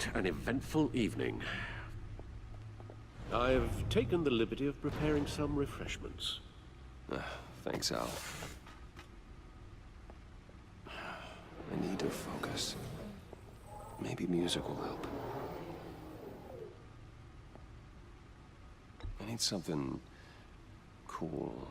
What an eventful evening. I've taken the liberty of preparing some refreshments. Thanks, Al. I need to focus. Maybe music will help. I need something cool.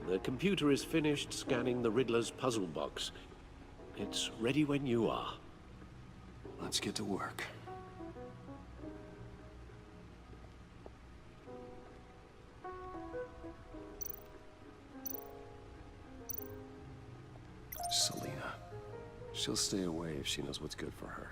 The computer is finished scanning the Riddler's puzzle box. It's ready when you are. Let's get to work. Selena. She'll stay away if she knows what's good for her.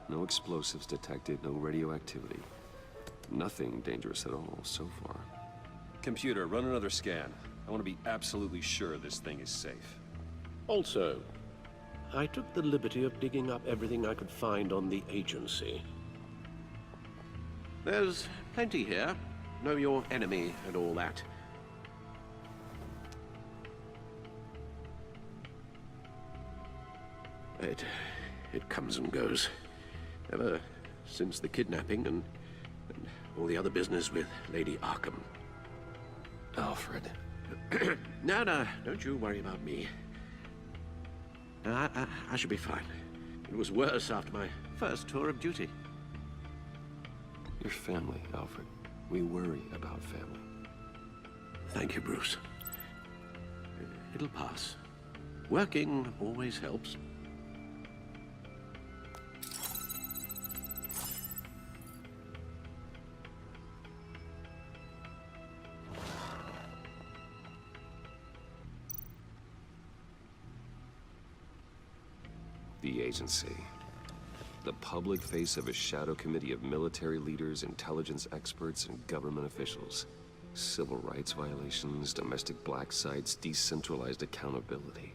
No explosives detected, no radioactivity. Nothing dangerous at all so far. Computer, run another scan. I want to be absolutely sure this thing is safe. Also, I took the liberty of digging up everything I could find on the agency. There's plenty here. Know your enemy and all that. It comes and goes. Ever since the kidnapping and all the other business with Lady Arkham. Alfred. No, don't you worry about me. I should be fine. It was worse after my first tour of duty. Your family, Alfred. We worry about family. Thank you, Bruce. It'll pass. Working always helps. The agency. The public face of a shadow committee of military leaders, intelligence experts, and government officials. Civil rights violations, domestic black sites, decentralized accountability.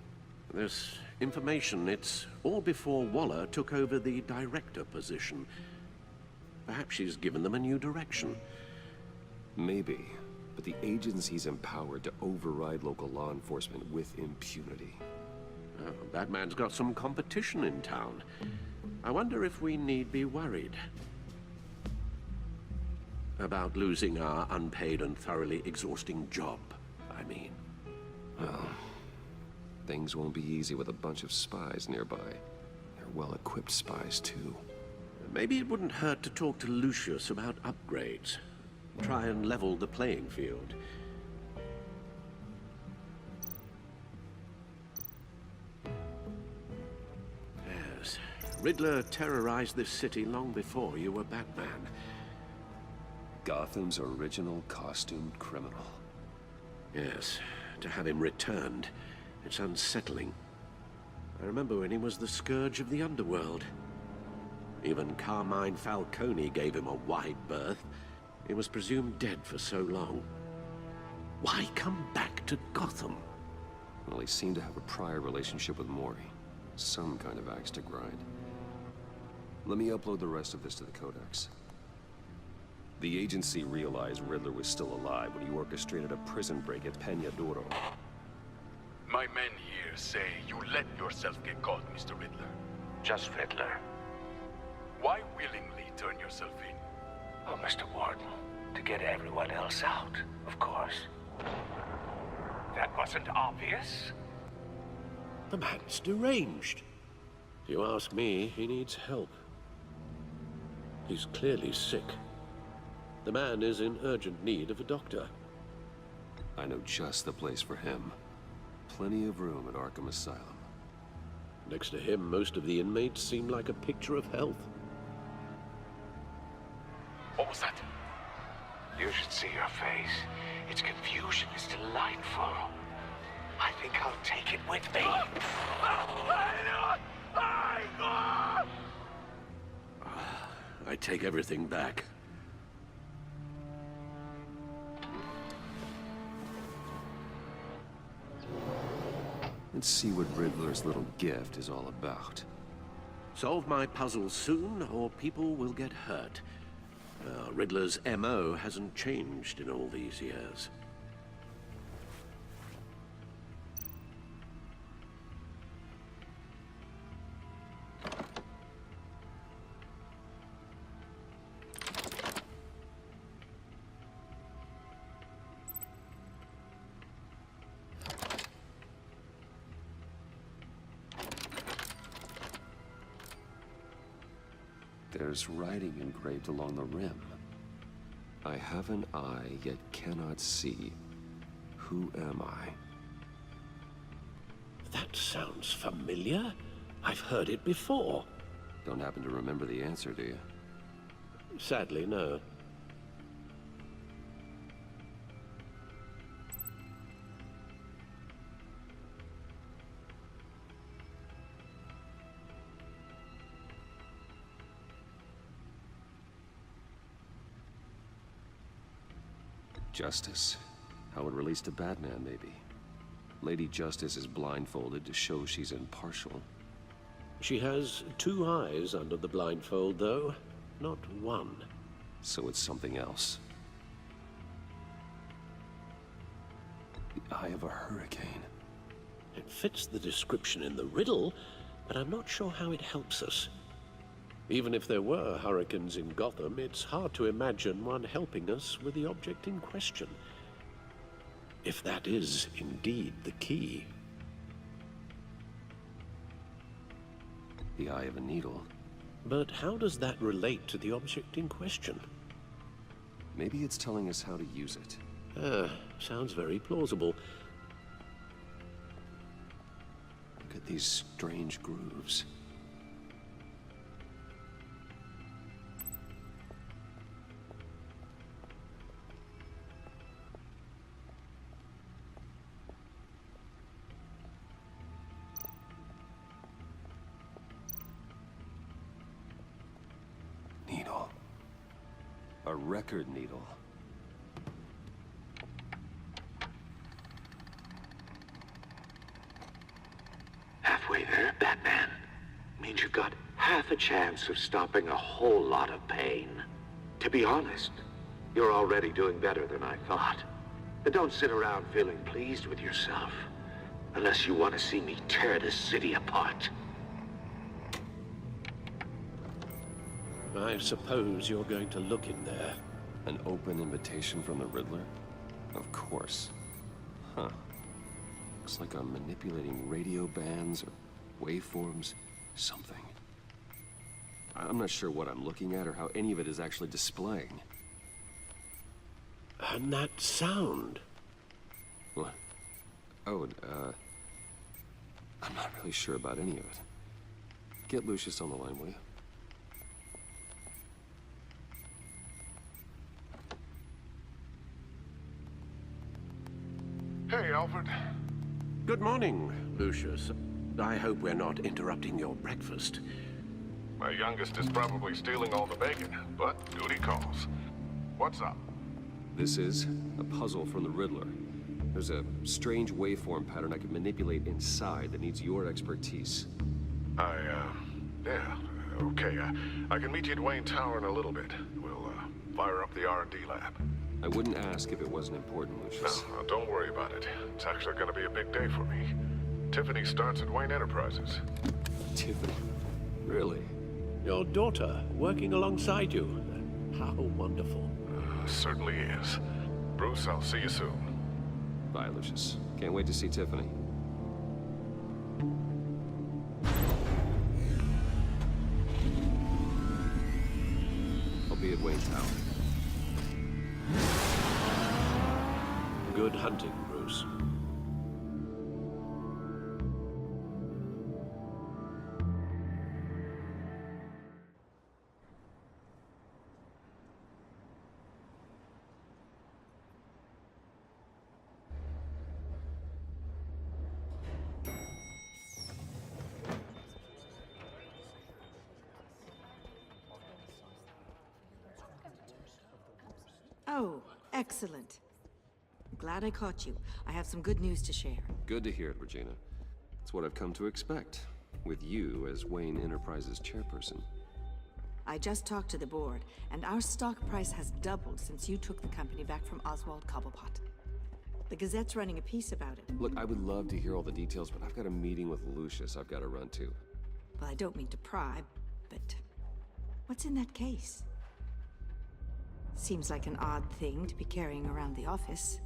This information, it's all before Waller took over the director position. Perhaps she's given them a new direction. Maybe, but the agency's empowered to override local law enforcement with impunity. That man's got some competition in town. I wonder if we need be worried about losing our unpaid and thoroughly exhausting job, I mean. Well, things won't be easy with a bunch of spies nearby. They're well-equipped spies, too. Maybe it wouldn't hurt to talk to Lucius about upgrades. Try and level the playing field. Yes, Riddler terrorized this city long before you were Batman. Gotham's original costumed criminal. Yes, to have him returned, it's unsettling. I remember when he was the scourge of the underworld. Even Carmine Falcone gave him a wide berth. He was presumed dead for so long. Why come back to Gotham? Well, he seemed to have a prior relationship with Mori. Some kind of axe to grind. Let me upload the rest of this to the Codex. The agency realized Riddler was still alive when he orchestrated a prison break at Peñadoro. My men here say you let yourself get caught, Mr. Riddler. Just Riddler. Why willingly turn yourself in? Oh, Mr. Warden, to get everyone else out, of course. That wasn't obvious. The man's deranged. If you ask me, he needs help. He's clearly sick. The man is in urgent need of a doctor. I know just the place for him. Plenty of room at Arkham Asylum. Next to him, most of the inmates seem like a picture of health. What was that? You should see your face. Its confusion is delightful. I think I'll take it with me. I take everything back. Let's see what Riddler's little gift is all about. Solve my puzzle soon, or people will get hurt. Riddler's MO hasn't changed in all these years. There's writing engraved along the rim. I have an eye, yet cannot see. Who am I? That sounds familiar. I've heard it before. Don't happen to remember the answer, do you? Sadly, no. Justice. How it relates to Batman, maybe. Lady Justice is blindfolded to show she's impartial. She has 2 eyes under the blindfold, though. Not one. So it's something else. The eye of a hurricane. It fits the description in the riddle, but I'm not sure how it helps us. Even if there were hurricanes in Gotham, it's hard to imagine one helping us with the object in question. If that is indeed the key. The eye of a needle. But how does that relate to the object in question? Maybe it's telling us how to use it. Sounds very plausible. Look at these strange grooves. Needle. A record needle. Halfway there, Batman. Means you got half a chance of stopping a whole lot of pain. To be honest, you're already doing better than I thought. But don't sit around feeling pleased with yourself. Unless you want to see me tear this city apart. I suppose you're going to look in there. An open invitation from the Riddler? Of course. Huh. Looks like I'm manipulating radio bands or waveforms. Something. I'm not sure what I'm looking at or how any of it is actually displaying. And that sound. What? Oh, I'm not really sure about any of it. Get Lucius on the line, will you? Hey, Alfred. Good morning, Lucius. I hope we're not interrupting your breakfast. My youngest is probably stealing all the bacon, but duty calls. What's up? This is a puzzle from the Riddler. There's a strange waveform pattern I can manipulate inside that needs your expertise. Yeah, okay. I can meet you at Wayne Tower in a little bit. We'll, fire up the R&D lab. I wouldn't ask if it wasn't important, Lucius. No, don't worry about it. It's actually gonna be a big day for me. Tiffany starts at Wayne Enterprises. Tiffany? Really? Your daughter working alongside you. How wonderful. Certainly is. Bruce, I'll see you soon. Bye, Lucius. Can't wait to see Tiffany. at Wayne Tower. Good hunting, Bruce. Oh, excellent. Glad I caught you. I have some good news to share. Good to hear it, Regina. It's what I've come to expect, with you as Wayne Enterprises chairperson. I just talked to the board, and our stock price has doubled since you took the company back from Oswald Cobblepot. The Gazette's running a piece about it. Look, I would love to hear all the details, but I've got a meeting with Lucius I've got to run to. Well, I don't mean to pry, but what's in that case? Seems like an odd thing to be carrying around the office.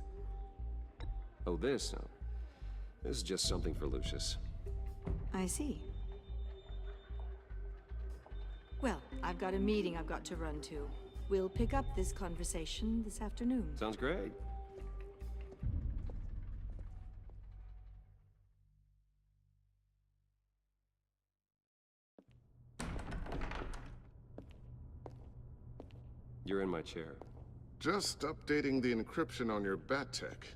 Oh, this? No. This is just something for Lucius. I see. Well, I've got a meeting I've got to run to. We'll pick up this conversation this afternoon. Sounds great. You're in my chair. Just updating the encryption on your bat tech.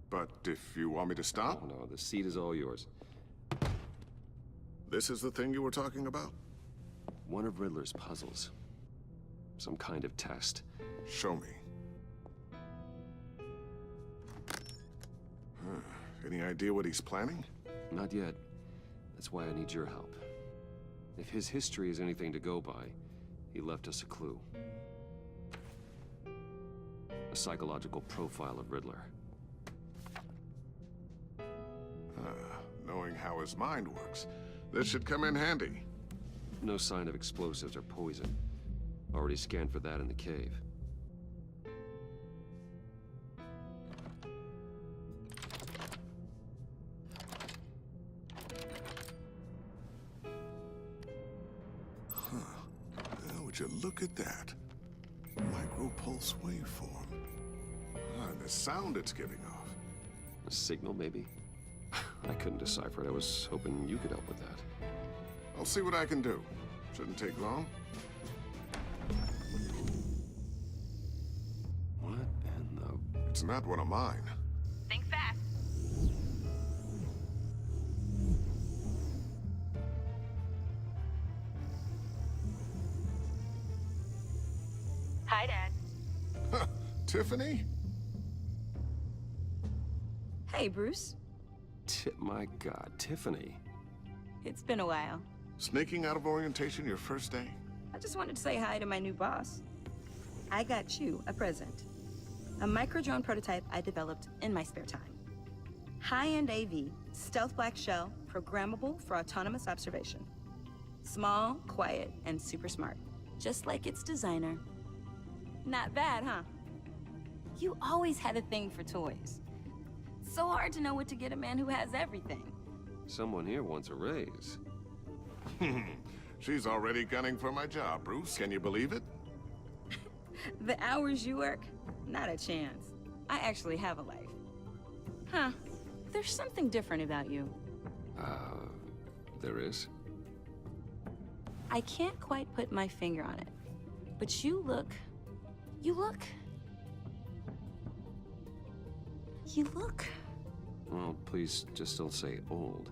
But if you want me to stop, Oh, no, the seat is all yours. this is the thing you were talking about? One of Riddler's puzzles. Some kind of test. Show me. Any idea what he's planning? Not yet. That's why I need your help. If his history is anything to go by, he left us a clue. A psychological profile of Riddler. Knowing how his mind works, this should come in handy. No sign of explosives or poison. Already scanned for that in the cave. Would you look at that? Micro-pulse waveform. And the sound it's giving off. A signal, maybe? I couldn't decipher it. I was hoping you could help with that. I'll see what I can do. Shouldn't take long. What in the... It's not one of mine. Think fast. Hi, Dad. Tiffany? Hey, Bruce. My God, Tiffany. It's been a while. Sneaking out of orientation your first day? I just wanted to say hi to my new boss. I got you a present. A micro-drone prototype I developed in my spare time. High-end AV, stealth black shell, programmable for autonomous observation. Small, quiet, and super smart. Just like its designer. Not bad, huh? You always had a thing for toys. So hard to know what to get a man who has everything. Someone here wants a raise. She's already gunning for my job, Bruce. Can you believe it? The hours you work? Not a chance. I actually have a life. Huh. There's something different about you. There is? I can't quite put my finger on it. But you look... Well, please just don't say old.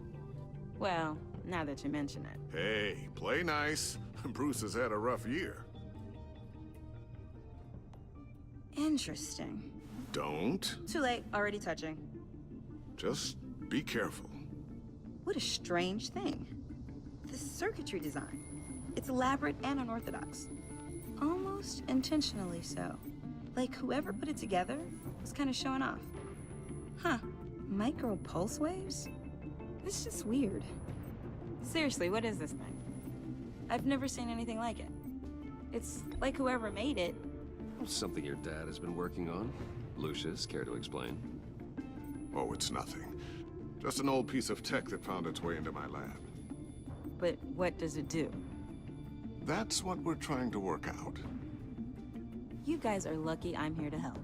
Well, now that you mention it. Hey, play nice. Bruce has had a rough year. Interesting. Don't. Too late, already touching. Just be careful. What a strange thing. The circuitry design. It's elaborate and unorthodox. Almost intentionally so. Like whoever put it together was kind of showing off. Huh. Micro pulse waves? It's just weird. Seriously, what is this thing? I've never seen anything like it. It's like whoever made it. Something your dad has been working on. Lucius, care to explain? Oh, it's nothing. Just an old piece of tech that found its way into my lab. But what does it do? That's what we're trying to work out. You guys are lucky I'm here to help.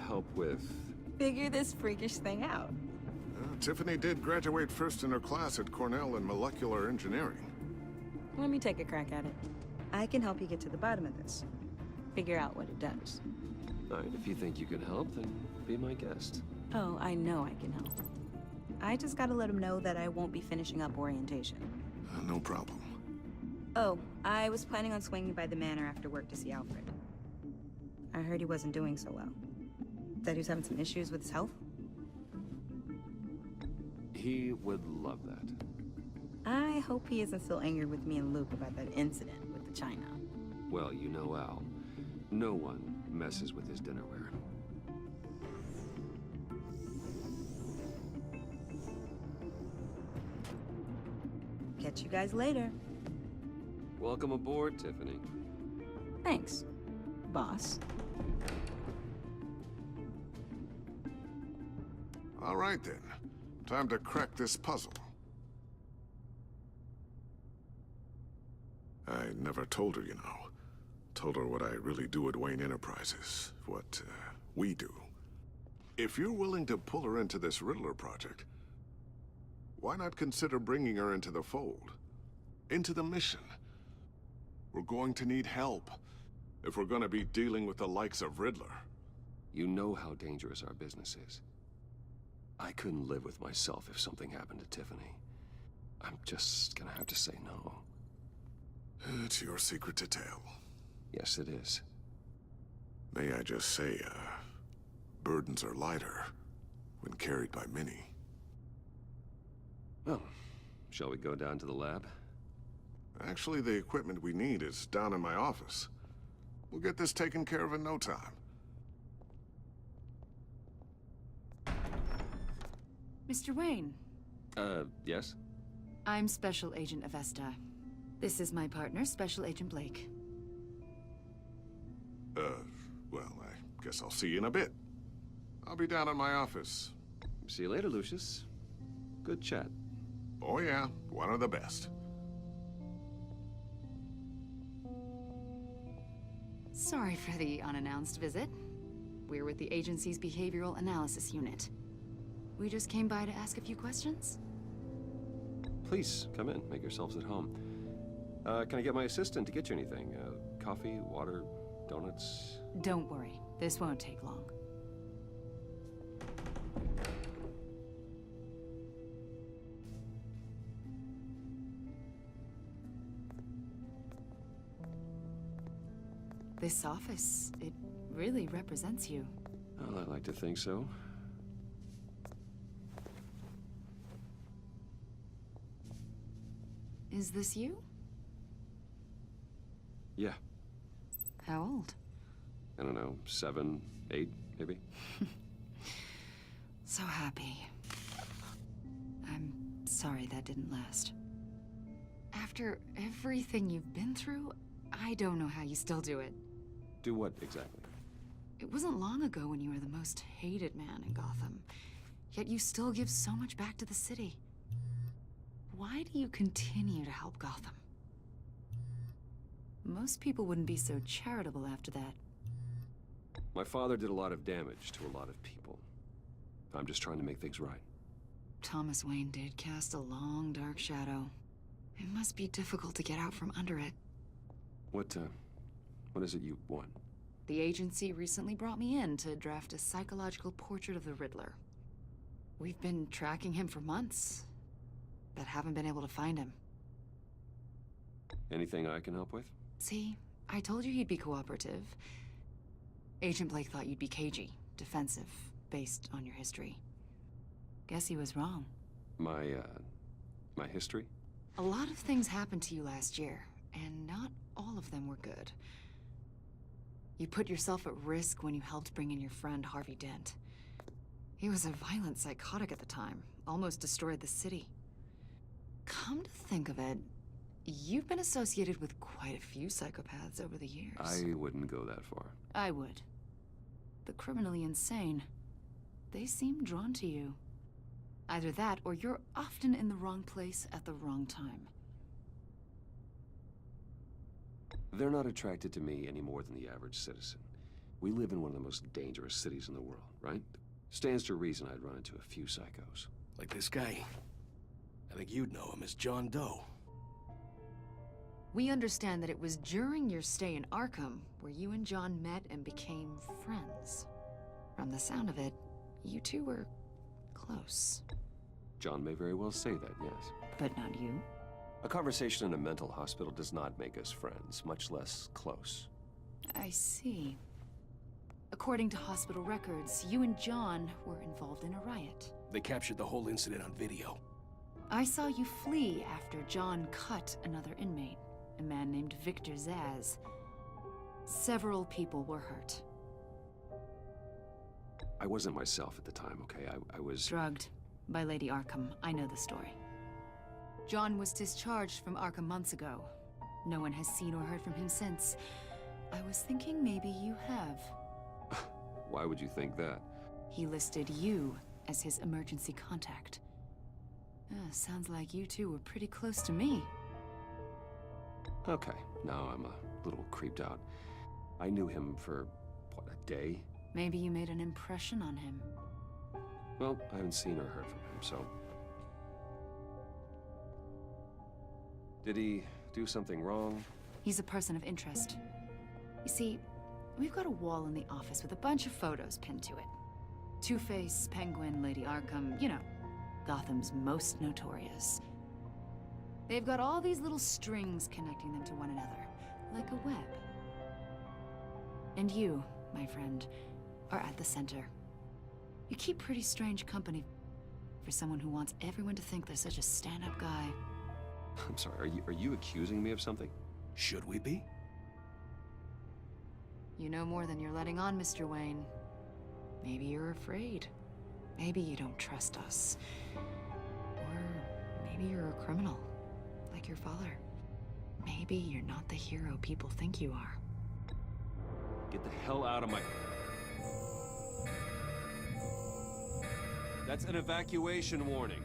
Help with... Figure this freakish thing out. Tiffany did graduate first in her class at Cornell in molecular engineering. Let me take a crack at it. I can help you get to the bottom of this. Figure out what it does. Alright, if you think you can help, then be my guest. Oh, I know I can help. I just gotta let him know that I won't be finishing up orientation. No problem. Oh, I was planning on swinging by the manor after work to see Alfred. I heard he wasn't doing so well. That he was having some issues with his health? He would love that. I hope he isn't still angry with me and Luke about that incident with the china. Well, you know Al. No one messes with his dinnerware. Catch you guys later. Welcome aboard, Tiffany. Thanks, boss. All right then. Time to crack this puzzle. I never told her, you know. Told her what I really do at Wayne Enterprises. What, we do. If you're willing to pull her into this Riddler project, why not consider bringing her into the fold? Into the mission? We're going to need help if we're gonna be dealing with the likes of Riddler. You know how dangerous our business is. I couldn't live with myself if something happened to Tiffany. I'm just gonna have to say no. It's your secret to tell. Yes, it is. May I just say, burdens are lighter when carried by many. Well, shall we go down to the lab? Actually, the equipment we need is down in my office. We'll get this taken care of in no time. Mr. Wayne, Yes? I'm Special Agent Avesta. This is my partner, Special Agent Blake. Well, I guess I'll see you in a bit. I'll be down in my office. See you later, Lucius. Good chat. Oh yeah, one of the best. Sorry for the unannounced visit. We're with the agency's Behavioral Analysis Unit. We just came by to ask a few questions. Please, come in. Make yourselves at home. Can I get my assistant to get you anything? Coffee, water, donuts? Don't worry, this won't take long. This office, it really represents you. Well, I like to think so. Is this you? Yeah. How old? I don't know, 7, 8, maybe? So happy. I'm sorry that didn't last. After everything you've been through, I don't know how you still do it. Do what, exactly? It wasn't long ago when you were the most hated man in Gotham, yet you still give so much back to the city. Why do you continue to help Gotham? Most people wouldn't be so charitable after that. My father did a lot of damage to a lot of people. I'm just trying to make things right. Thomas Wayne did cast a long, dark shadow. It must be difficult to get out from under it. What is it you want? The agency recently brought me in to draft a psychological portrait of the Riddler. We've been tracking him for months, but haven't been able to find him. Anything I can help with? See, I told you he'd be cooperative. Agent Blake thought you'd be cagey, defensive, based on your history. Guess he was wrong. My history? A lot of things happened to you last year, and not all of them were good. You put yourself at risk when you helped bring in your friend Harvey Dent. He was a violent psychotic at the time, almost destroyed the city. Come to think of it, you've been associated with quite a few psychopaths over the years. I wouldn't go that far. I would. The criminally insane. They seem drawn to you. Either that, or you're often in the wrong place at the wrong time. They're not attracted to me any more than the average citizen. We live in one of the most dangerous cities in the world, right? Stands to reason I'd run into a few psychos. Like this guy. I think you'd know him as John Doe. We understand that it was during your stay in Arkham where you and John met and became friends. From the sound of it, you two were close. John may very well say that, yes. But not you. A conversation in a mental hospital does not make us friends, much less close. I see. According to hospital records, you and John were involved in a riot. They captured the whole incident on video. I saw you flee after John cut another inmate, a man named Victor Zsasz. Several people were hurt. I wasn't myself at the time, okay? I was... Drugged by Lady Arkham. I know the story. John was discharged from Arkham months ago. No one has seen or heard from him since. I was thinking maybe you have. Why would you think that? He listed you as his emergency contact. Sounds like you two were pretty close to me. Okay, now I'm a little creeped out. I knew him for, what, a day? Maybe you made an impression on him. Well, I haven't seen or heard from him, so... Did he do something wrong? He's a person of interest. You see, we've got a wall in the office with a bunch of photos pinned to it. Two-Face, Penguin, Lady Arkham, you know, Gotham's most notorious. They've got all these little strings connecting them to one another, like a web. And you, my friend, are at the center. You keep pretty strange company for someone who wants everyone to think they're such a stand-up guy. I'm sorry, are you accusing me of something? Should we be? You know more than you're letting on, Mr. Wayne. Maybe you're afraid. Maybe you don't trust us. Or maybe you're a criminal, like your father. Maybe you're not the hero people think you are. Get the hell out of my... That's an evacuation warning.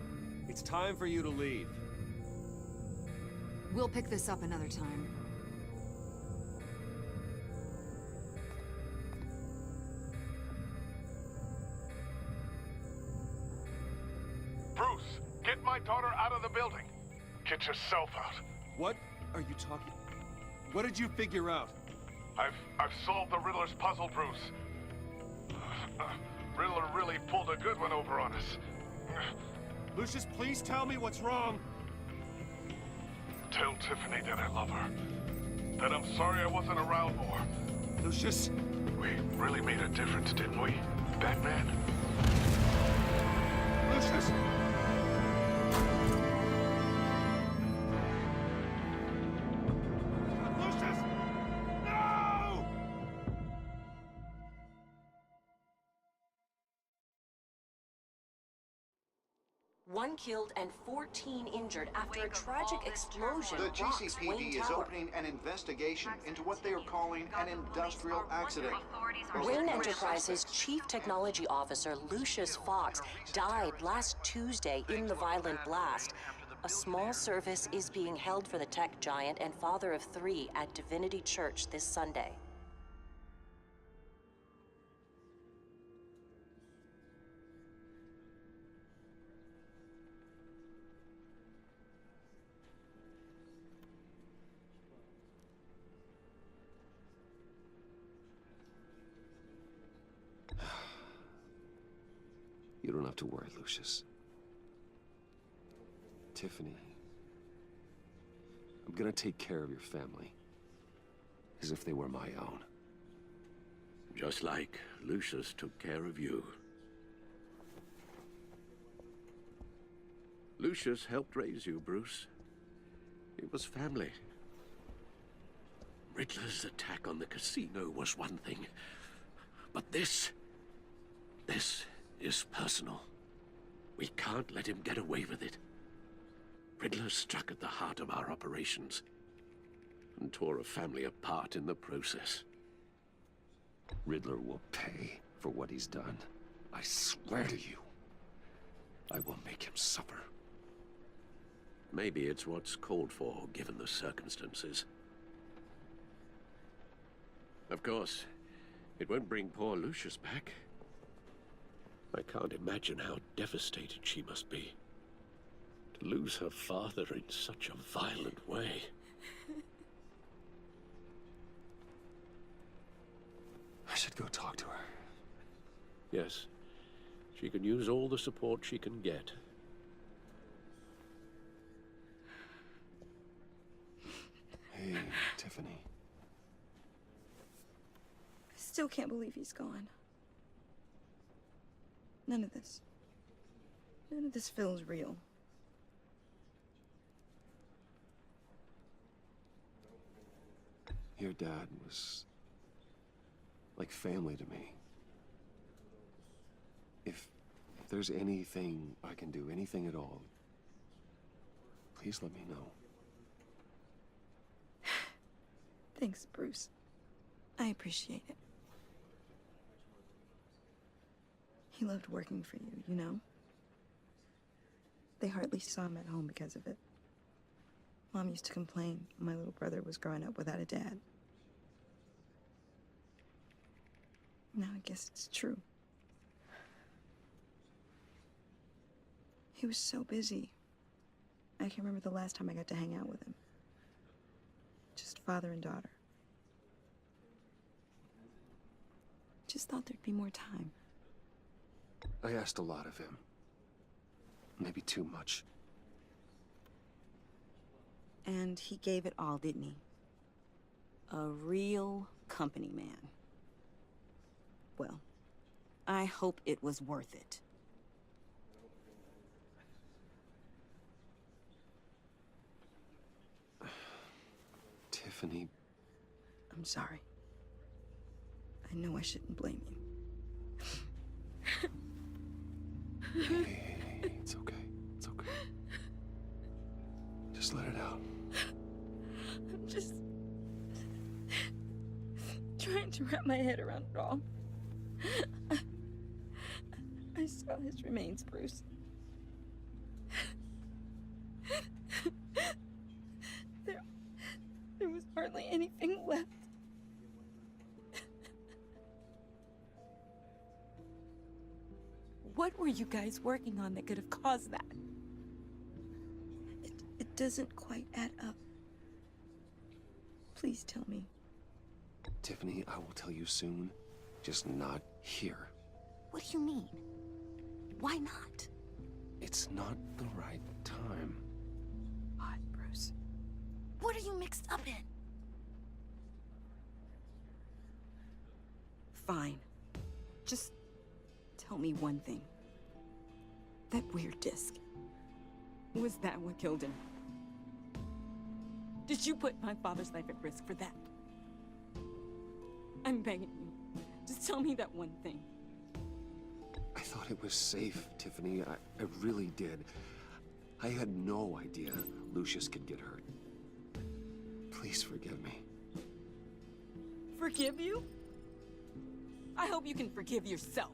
It's time for you to leave. We'll pick this up another time. Bruce, get my daughter out of the building. Get yourself out. What are you talking... What did you figure out? I've solved the Riddler's puzzle, Bruce. Riddler really pulled a good one over on us. Lucius, please tell me what's wrong. Tell Tiffany that I love her. That I'm sorry I wasn't around more. Lucius! We really made a difference, didn't we, Batman? Lucius! Lucius! No! One killed and 14 injured after a tragic explosion The rocks Wayne GCPD is Tower. opening an investigation into what they are calling an industrial accident. Wayne Enterprises' chief technology officer, Lucius Fox, died last Tuesday in the violent blast. A small service is being held for the tech giant and father of 3 at Divinity Church this Sunday. You don't have to worry, Lucius. Tiffany, I'm gonna take care of your family. As if they were my own. Just like Lucius took care of you. Lucius helped raise you, Bruce. It was family. Riddler's attack on the casino was one thing. But this is personal. We can't let him get away with it. Riddler struck at the heart of our operations and tore a family apart in the process. Riddler will pay for what he's done. I swear to you. I will make him suffer. Maybe it's what's called for, given the circumstances. Of course, it won't bring poor Lucius back. I can't imagine how devastated she must be. To lose her father in such a violent way. I should go talk to her. Yes, she can use all the support she can get. Hey, Tiffany. I still can't believe he's gone. None of this feels real. Your dad was like family to me. If there's anything I can do, anything at all, please let me know. Thanks, Bruce. I appreciate it. He loved working for you, you know? They hardly saw him at home because of it. Mom used to complain my little brother was growing up without a dad. Now I guess it's true. He was so busy. I can't remember the last time I got to hang out with him. Just father and daughter. Just thought there'd be more time. I asked a lot of him. Maybe too much. And he gave it all, didn't he? A real company man. Well, I hope it was worth it. Tiffany. I'm sorry. I know I shouldn't blame you. Hey, it's okay. It's okay. Just let it out. I'm just trying to wrap my head around it all. I saw his remains, Bruce. There was hardly anything left. What were you guys working on that could have caused that? It doesn't quite add up. Please tell me. Tiffany, I will tell you soon. Just not here. What do you mean? Why not? It's not the right time. Odd, Bruce. What are you mixed up in? Fine. Just tell me one thing. That weird disc. Was that what killed him? Did you put my father's life at risk for that? I'm begging you. Just tell me that one thing. I thought it was safe, Tiffany. I really did. I had no idea Lucius could get hurt. Please forgive me. Forgive you? I hope you can forgive yourself.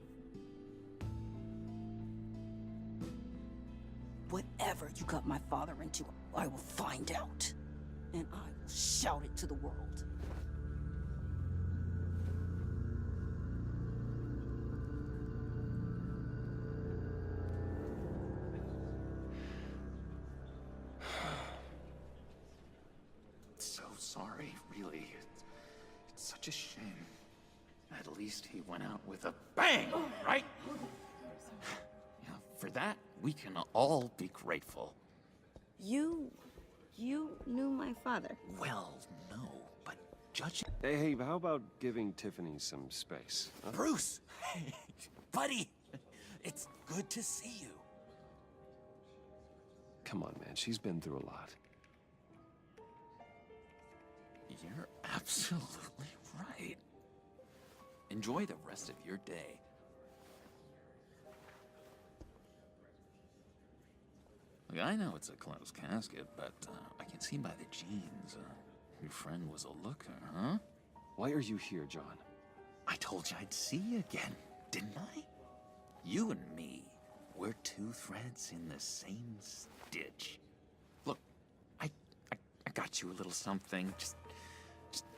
Whatever you got my father into, I will find out. And I will shout it to the world. So sorry, really. It's such a shame. At least he went out with a bang, right? Yeah, for that, we can all be grateful. You knew my father. Well, no, but judging... Hey, how about giving Tiffany some space? Huh? Bruce! Hey, buddy! It's good to see you. Come on, man. She's been through a lot. You're absolutely right. Enjoy the rest of your day. Look, I know it's a closed casket, but I can see by the jeans, your friend was a looker, huh? Why are you here, John? I told you I'd see you again, didn't I? You and me, we're two threads in the same stitch. Look, I got you a little something, just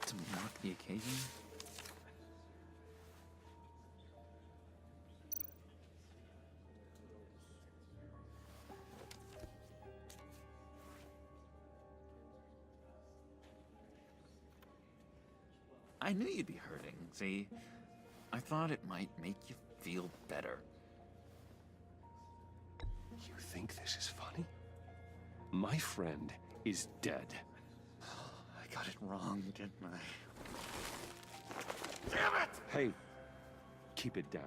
to mark the occasion. I knew you'd be hurting, see? I thought it might make you feel better. You think this is funny? My friend is dead. I got it wrong, didn't I? Damn it! Hey, keep it down.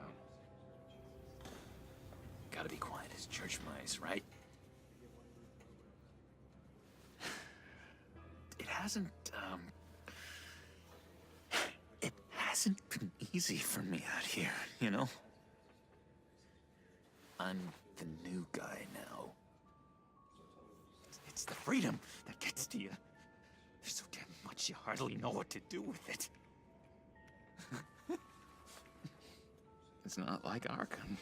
Gotta be quiet as church mice, right? It hasn't been easy for me out here, you know? I'm the new guy now. It's the freedom that gets to you. There's so damn much you hardly know what to do with it. It's not like Arkham.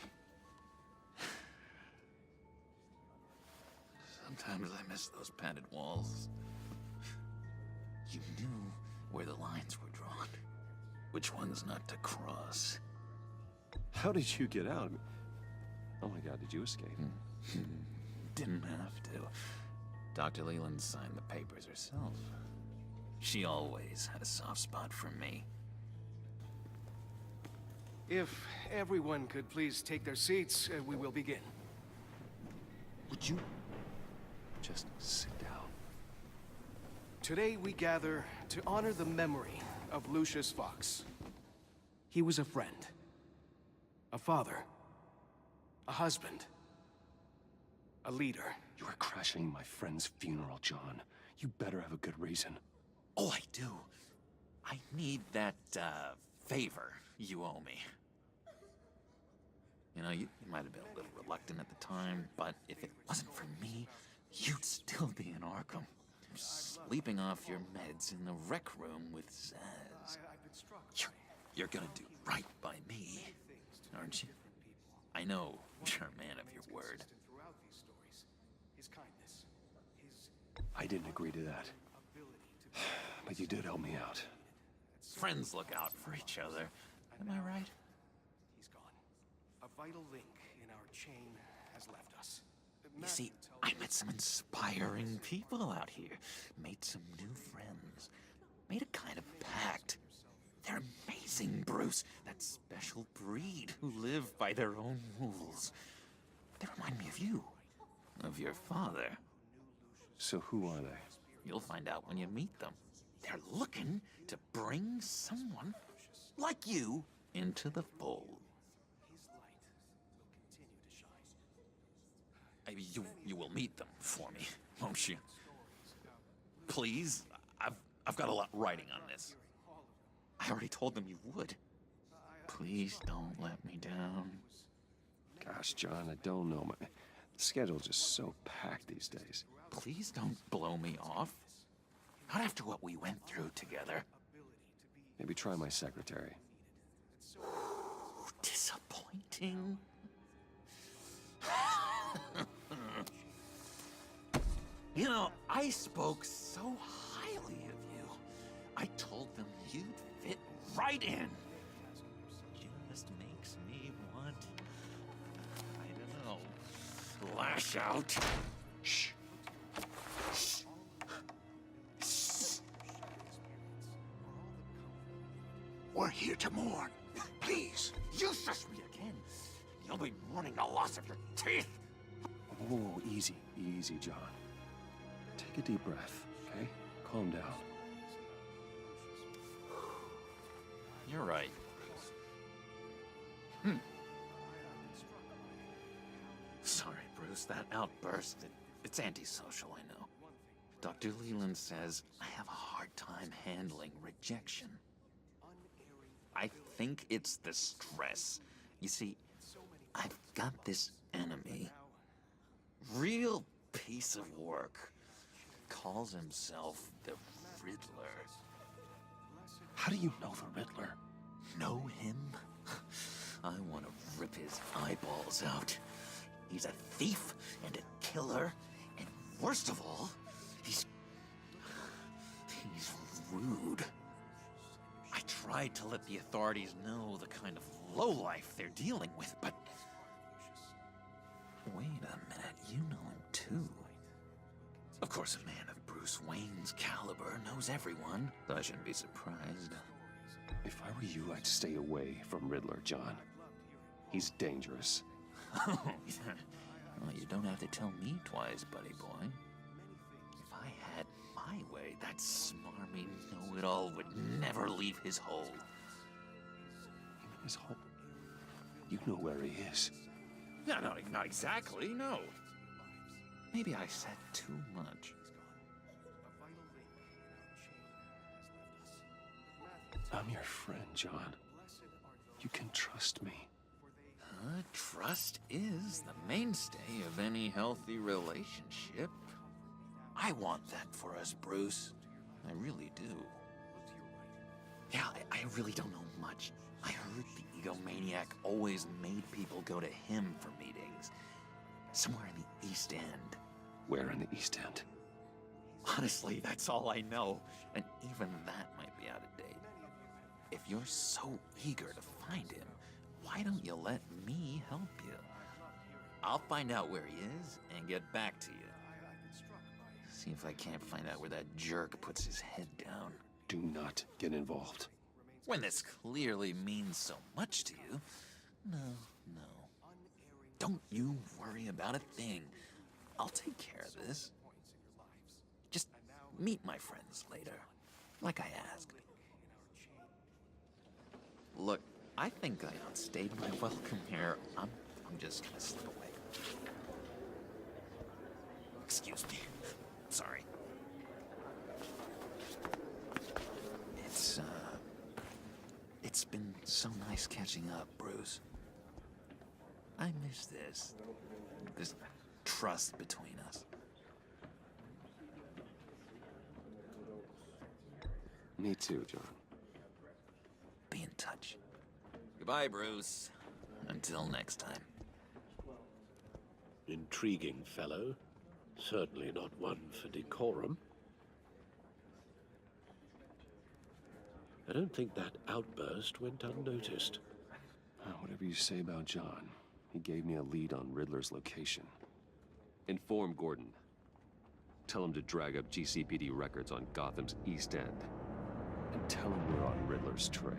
Sometimes I miss those padded walls. You knew where the lines were drawn. Which ones not to cross. How did you get out? Oh my god, did you escape? Didn't have to. Dr. Leland signed the papers herself. She always had a soft spot for me. If everyone could please take their seats, we will begin. Would you just sit down? Today we gather to honor the memory of Lucius Fox. He was a friend, a father, a husband, a leader. You are crashing my friend's funeral, John. You better have a good reason. Oh, I do. I need that, favor you owe me. You know, you might have been a little reluctant at the time, but if it wasn't for me, you'd still be in Arkham. Sleeping off your meds in the rec room with Zaz. You're gonna do right by me, aren't you? I know you're a man of your word. I didn't agree to that. But you did help me out. Friends look out for each other. Am I right? He's gone. A vital link in our chain has left us. You see, I met some inspiring people out here. Made some new friends. Made a kind of pact. They're amazing, Bruce. That special breed who live by their own rules. They remind me of you. Of your father. So who are they? You'll find out when you meet them. They're looking to bring someone like you into the fold. You will meet them for me, won't you? Please, I've got a lot riding on this. I already told them you would. Please don't let me down. Gosh, John, I don't know. My schedule's just so packed these days. Please don't blow me off. Not after what we went through together. Maybe try my secretary. Disappointing. You know, I spoke so highly of you. I told them you'd fit right in. Just makes me want, I don't know, lash out. Shh. Shh. Shh. We're here to mourn. Please. You shush me again. You'll be mourning the loss of your teeth. Whoa, easy, easy, John. Take a deep breath, okay? Calm down. You're right. Sorry, Bruce, that outburst, it's antisocial, I know. Dr. Leland says I have a hard time handling rejection. I think it's the stress. You see, I've got this enemy. Real piece of work. Calls himself the Riddler. How do you know the Riddler? Know him? I want to rip his eyeballs out. He's a thief and a killer, and worst of all, he's rude. I tried to let the authorities know the kind of lowlife they're dealing with, but... Wait a minute, you know him too. Of course, a man of Bruce Wayne's caliber knows everyone, so I shouldn't be surprised. told you I'd stay away from Riddler, John. He's dangerous. Well, you don't have to tell me twice, buddy boy. If I had my way, that smarmy know-it-all would never leave his hole. His hole? You know where he is. Yeah, no, not exactly, no. Maybe I said too much. I'm your friend, John. You can trust me. Trust is the mainstay of any healthy relationship. I want that for us, Bruce. I really do. Yeah, I really don't know much. I heard the egomaniac always made people go to him for meetings. Somewhere in the East End. Where in the East End? Honestly, that's all I know. And even that might be out of date. If you're so eager to find him, why don't you let me help you? I'll find out where he is and get back to you. See if I can't find out where that jerk puts his head down. Do not get involved. When this clearly means so much to you. No. Don't you worry about a thing. I'll take care of this. Just meet my friends later, like I asked. Look, I think I outstayed my welcome here. I'm just gonna slip away. Excuse me. Sorry. It's been so nice catching up, Bruce. I miss this trust between us. Me too, John. Be in touch. Goodbye, Bruce. Until next time. Intriguing fellow. Certainly not one for decorum. I don't think that outburst went unnoticed. Whatever you say about John, he gave me a lead on Riddler's location. Inform Gordon. Tell him to drag up GCPD records on Gotham's East End. And tell him we're on Riddler's trail.